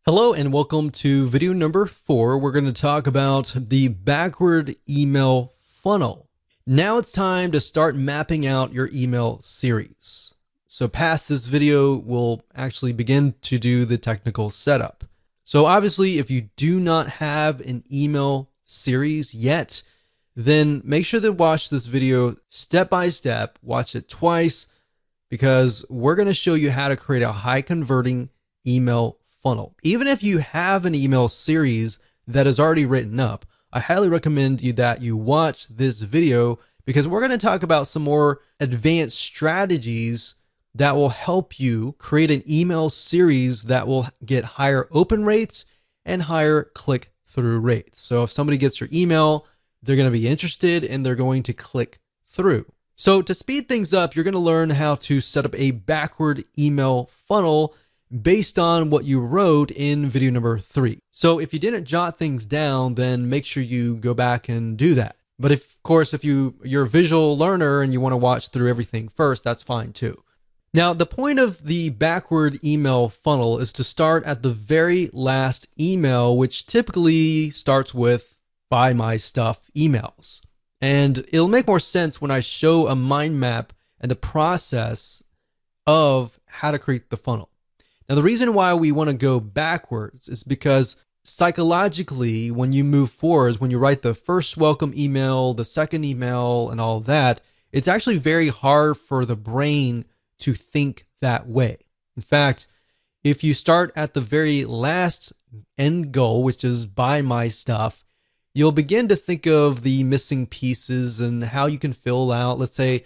Hello and welcome to video number 4. We're going to talk about the backward email funnel. Now it's time to start mapping out your email series. So past this video, we'll actually begin to do the technical setup. So obviously, if you do not have an email series yet, then make sure to watch this video step by step, watch it twice, because we're going to show you how to create a high converting email funnel. Even if you have an email series that is already written up, I highly recommend that you watch this video because we're going to talk about some more advanced strategies that will help you create an email series that will get higher open rates and higher click-through rates. So if somebody gets your email, they're going to be interested and they're going to click through. So to speed things up, you're going to learn how to set up a backward email funnel based on what you wrote in video number 3. So if you didn't jot things down, then make sure you go back and do that. But of course, if you're a visual learner and you want to watch through everything first, that's fine too. Now, the point of the backward email funnel is to start at the very last email, which typically starts with buy my stuff emails. And it'll make more sense when I show a mind map and the process of how to create the funnel. Now, the reason why we want to go backwards is because psychologically, when you move forwards, when you write the first welcome email, the second email, and all that, it's actually very hard for the brain to think that way. In fact, if you start at the very last end goal, which is buy my stuff, you'll begin to think of the missing pieces and how you can fill out, let's say,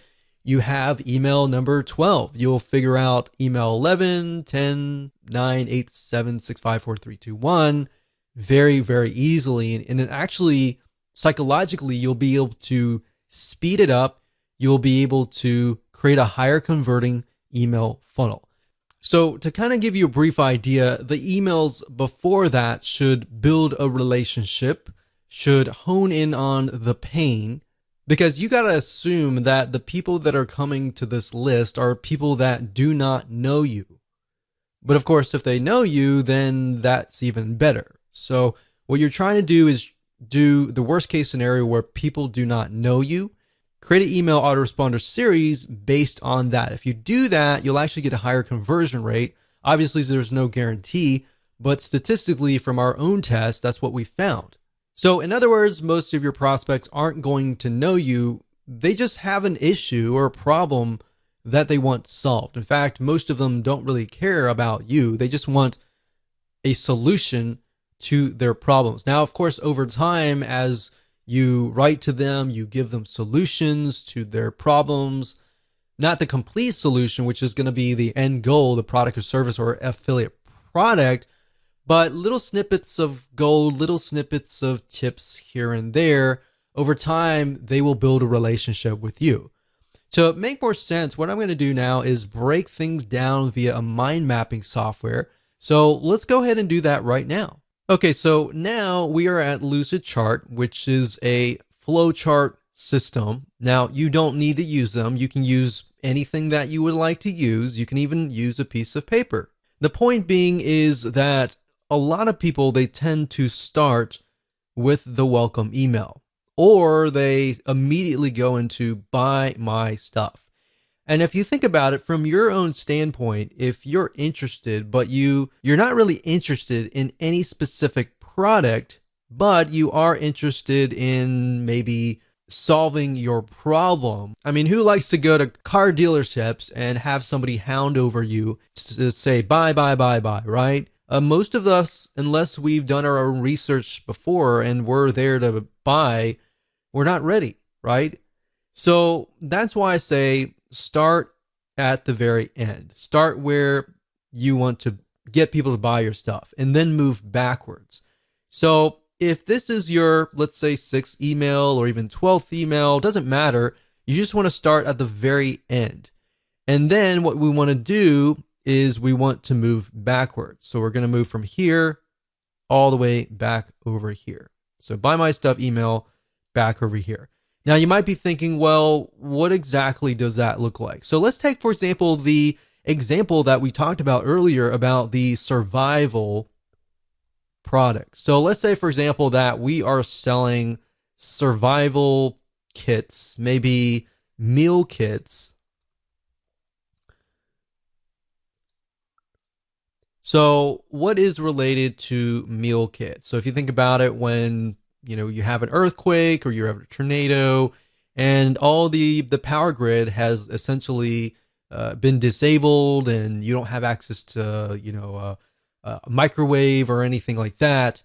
you have email number 12. You'll figure out email 11, 10, 9, 8, 7, 6, 5, 4, 3, 2, 1 very, very easily. And it actually, psychologically, you'll be able to speed it up. You'll be able to create a higher converting email funnel. So to kind of give you a brief idea, the emails before that should build a relationship, should hone in on the pain, because you got to assume that the people that are coming to this list are people that do not know you. But of course, if they know you, then that's even better. So what you're trying to do is do the worst case scenario where people do not know you. Create an email autoresponder series based on that. If you do that, you'll actually get a higher conversion rate. Obviously, there's no guarantee, but statistically from our own test, that's what we found. So in other words, most of your prospects aren't going to know you. They just have an issue or a problem that they want solved. In fact, most of them don't really care about you. They just want a solution to their problems. Now, of course, over time, as you write to them, you give them solutions to their problems, not the complete solution, which is going to be the end goal, the product or service or affiliate product, but little snippets of gold, little snippets of tips here and there. Over time, they will build a relationship with you. To make more sense, what I'm going to do now is break things down via a mind mapping software. So let's go ahead and do that right now. Okay, so now we are at Lucidchart, which is a flowchart system. Now, you don't need to use them. You can use anything that you would like to use. You can even use a piece of paper. The point being is that a lot of people, they tend to start with the welcome email, or they immediately go into buy my stuff. And if you think about it from your own standpoint, if you're interested, but you're not really interested in any specific product, but you are interested in maybe solving your problem. I mean, who likes to go to car dealerships and have somebody hound over you to say buy, right? Most of us, unless we've done our own research before and we're there to buy, we're not ready, right? So that's why I say start at the very end. Start where you want to get people to buy your stuff and then move backwards. So if this is your, let's say, 6th email or even 12th email, doesn't matter. You just want to start at the very end. And then what we want to do is we want to move backwards. So we're going to move from here all the way back over here. So buy my stuff email back over here. Now you might be thinking, well, what exactly does that look like? So let's take, for example, the example that we talked about earlier about the survival product. So let's say, for example, that we are selling survival kits, maybe meal kits. So what is related to meal kits? So if you think about it, when you have an earthquake or you have a tornado, and all the power grid has essentially been disabled, and you don't have access to a microwave or anything like that,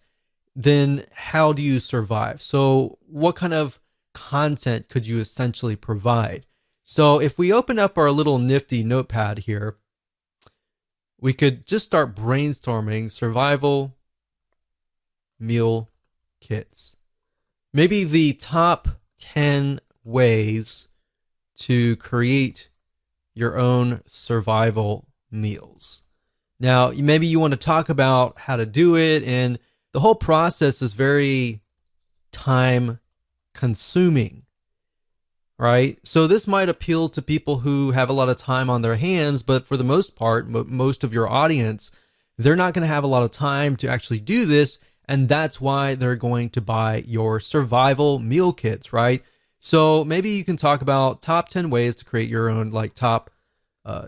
then how do you survive? So what kind of content could you essentially provide? So if we open up our little nifty notepad here, we could just start brainstorming survival meal kits. Maybe the top 10 ways to create your own survival meals. Now, maybe you want to talk about how to do it, and the whole process is very time consuming, right? So this might appeal to people who have a lot of time on their hands, but for the most part, most of your audience, they're not going to have a lot of time to actually do this, and that's why they're going to buy your survival meal kits, right? So maybe you can talk about top 10 ways to create your own top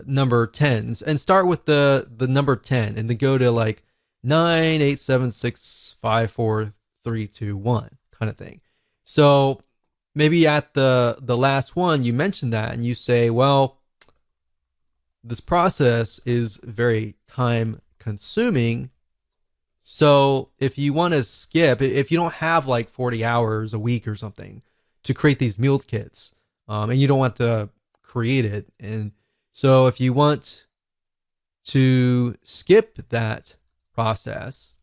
number 10s, and start with the number 10, and then go to 9, 8, 7, 6, 5, 4, 3, 2, 1 kind of thing. So maybe at the last one, you mention that and you say, well, this process is very time consuming. So if you want to skip, if you don't have 40 hours a week or something to create these meal kits, and you don't want to create it, and so if you want to skip that process,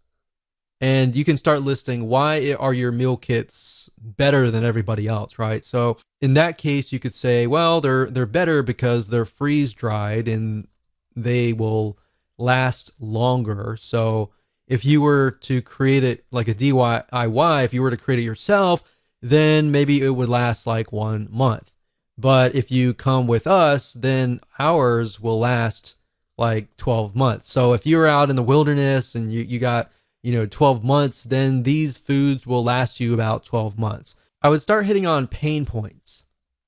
and you can start listing why are your meal kits better than everybody else, right? So in that case, you could say, well, they're better because they're freeze dried and they will last longer. So if you were to create it like a DIY, if you were to create it yourself, then maybe it would last 1 month. But if you come with us, then ours will last 12 months. So if you're out in the wilderness and you got 12 months, then these foods will last you about 12 months. I would start hitting on pain points,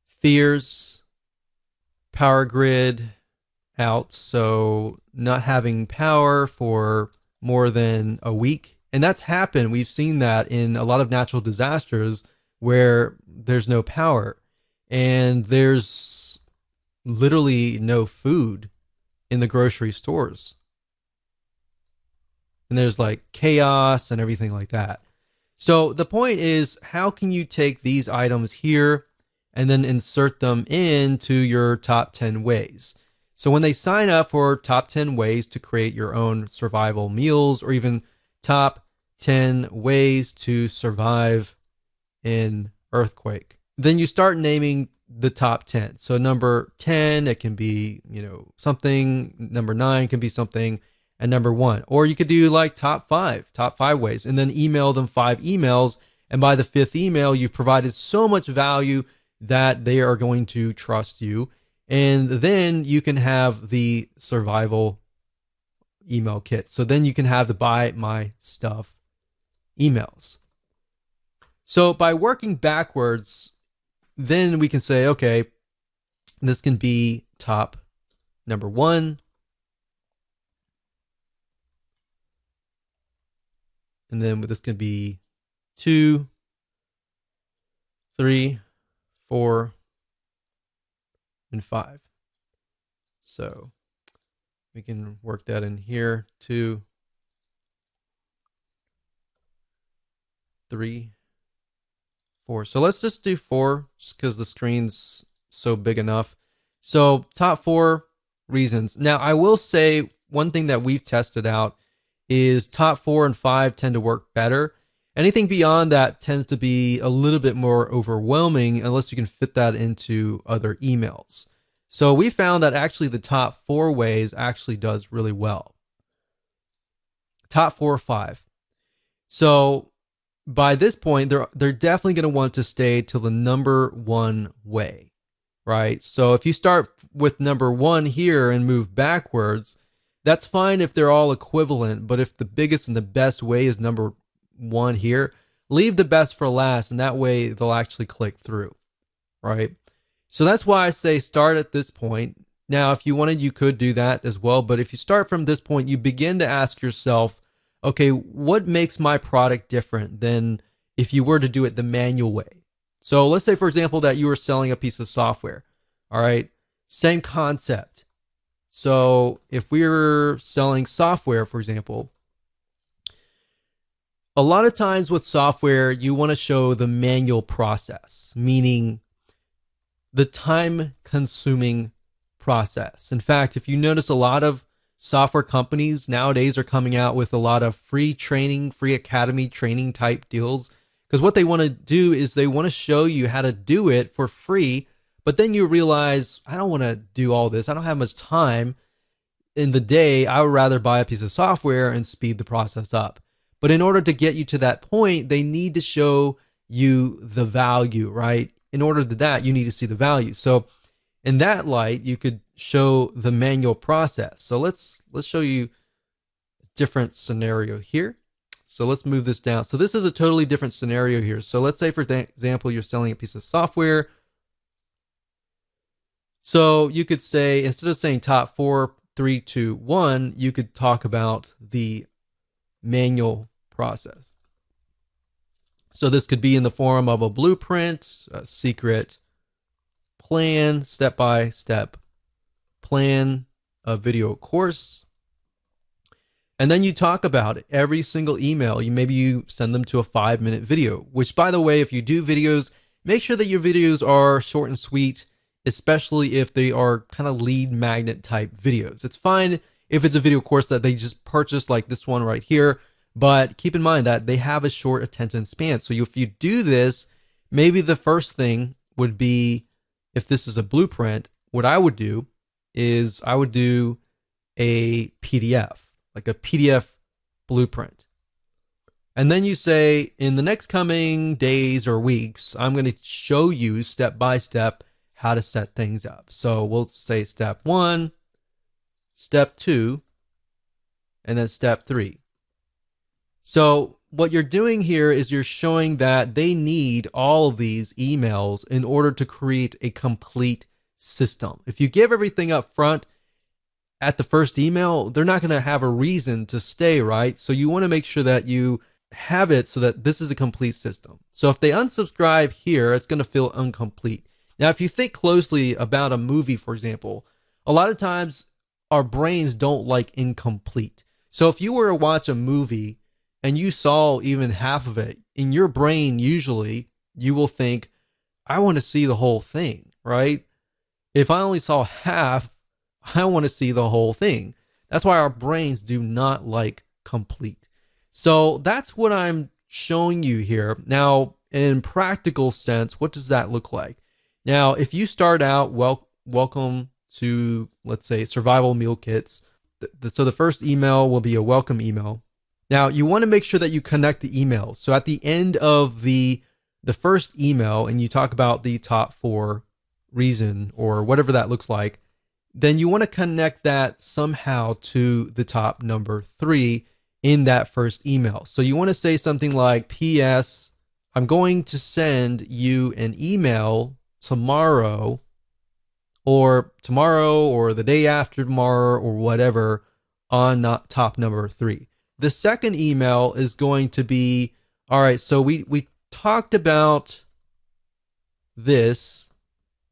fears, power grid out, so not having power for more than a week. And that's happened. We've seen that in a lot of natural disasters where there's no power and there's literally no food in the grocery stores. And there's chaos and everything like that. So the point is, how can you take these items here and then insert them into your top 10 ways? So when they sign up for top 10 ways to create your own survival meals, or even top 10 ways to survive in earthquake, then you start naming the top 10. So number 10, it can be, something. Number 9 can be something. And number 1. Or you could do top 5 ways, and then email them 5 emails. And by the 5th email, you've provided so much value that they are going to trust you. And then you can have the survival email kit. So then you can have the buy my stuff emails. So by working backwards, then we can say, okay, this can be top number 1. And then this can be 2, 3, 4, and 5. So we can work that in here. 2, 3, 4. So let's just do 4, just because the screen's so big enough. So top 4 reasons. Now I will say one thing that we've tested out is top 4 and 5 tend to work better. Anything beyond that tends to be a little bit more overwhelming unless you can fit that into other emails. So we found that actually the top 4 ways actually does really well. Top 4 or 5. So by this point, they're definitely going to want to stay to the number 1 way, right? So if you start with number 1 here and move backwards, That's fine if they're all equivalent, but if the biggest and the best way is number one here, leave the best for last, and that way they'll actually click through, right? So that's why I say start at this point. Now, if you wanted, you could do that as well, but if you start from this point, you begin to ask yourself, okay, what makes my product different than if you were to do it the manual way? So let's say, for example, that you were selling a piece of software, all right? Same concept. So if we were selling software, for example, a lot of times with software, you want to show the manual process, meaning the time-consuming process. In fact, if you notice, a lot of software companies nowadays are coming out with a lot of free training, free academy training type deals, because what they want to do is they want to show you how to do it for free, but then you realize, I don't want to do all this. I don't have much time in the day. I would rather buy a piece of software and speed the process up. But in order to get you to that point, they need to show you the value, right? In order to that, you need to see the value. So in that light, you could show the manual process. So let's show you a different scenario here. So let's move this down. So this is a totally different scenario here. So let's say, for example, you're selling a piece of software. So you could say, instead of saying top 4, 3, 2, 1, you could talk about the manual process. So this could be in the form of a blueprint, a secret plan, step-by-step plan, a video course. And then you talk about it. Every single email, maybe you send them to a 5-minute video, which, by the way, if you do videos, make sure that your videos are short and sweet, especially if they are kind of lead magnet type videos. It's fine if it's a video course that they just purchased, like this one right here, but keep in mind that they have a short attention span. So if you do this, maybe the first thing would be, if this is a blueprint, what I would do is I would do a PDF, like a PDF blueprint. And then you say, in the next coming days or weeks, I'm going to show you step by step how to set things up. So we'll say step 1, step 2, and then step 3. So what you're doing here is you're showing that they need all of these emails in order to create a complete system. If you give everything up front at the first email, they're not going to have a reason to stay, right? So you want to make sure that you have it so that this is a complete system. So if they unsubscribe here, it's going to feel incomplete. Now, if you think closely about a movie, for example, a lot of times our brains don't like incomplete. So if you were to watch a movie and you saw even half of it, in your brain, usually you will think, I want to see the whole thing, right? If I only saw half, I want to see the whole thing. That's why our brains do not like complete. So that's what I'm showing you here. Now, in practical sense, what does that look like? Now, if you start out, welcome to, let's say, survival meal kits. So the first email will be a welcome email. Now, you want to make sure that you connect the emails. So at the end of the first email, and you talk about the top 4 reason or whatever that looks like, then you want to connect that somehow to the top number 3 in that first email. So you want to say something like, P.S. I'm going to send you an email tomorrow or the day after tomorrow or whatever on top number 3. The second email is going to be, all right, so we talked about this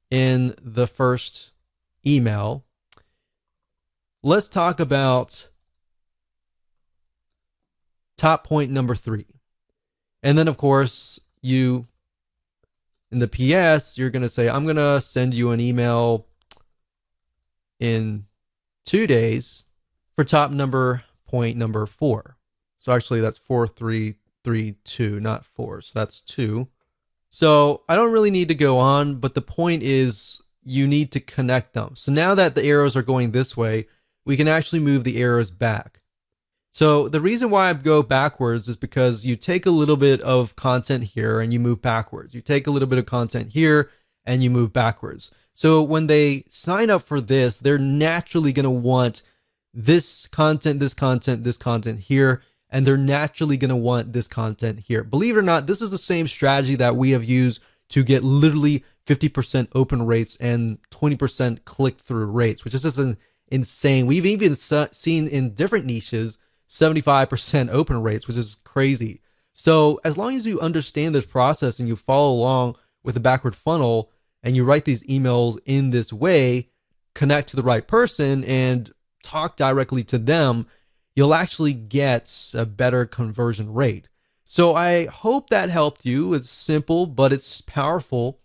in the first email. Let's talk about top point number 3. And then, of course, in the PS, you're going to say, I'm going to send you an email in 2 days for top point number 4. So actually that's 4, 3, 3, 2, not 4. So that's 2. So I don't really need to go on, but the point is you need to connect them. So now that the arrows are going this way, we can actually move the arrows back. So the reason why I go backwards is because you take a little bit of content here and you move backwards. You take a little bit of content here and you move backwards. So when they sign up for this, they're naturally going to want this content, this content, this content here, and they're naturally going to want this content here. Believe it or not, this is the same strategy that we have used to get literally 50% open rates and 20% click-through rates, which is just insane. We've even seen in different niches 75% open rates, which is crazy. So as long as you understand this process and you follow along with the backward funnel and you write these emails in this way, connect to the right person and talk directly to them, you'll actually get a better conversion rate. So I hope that helped you. It's simple, but it's powerful.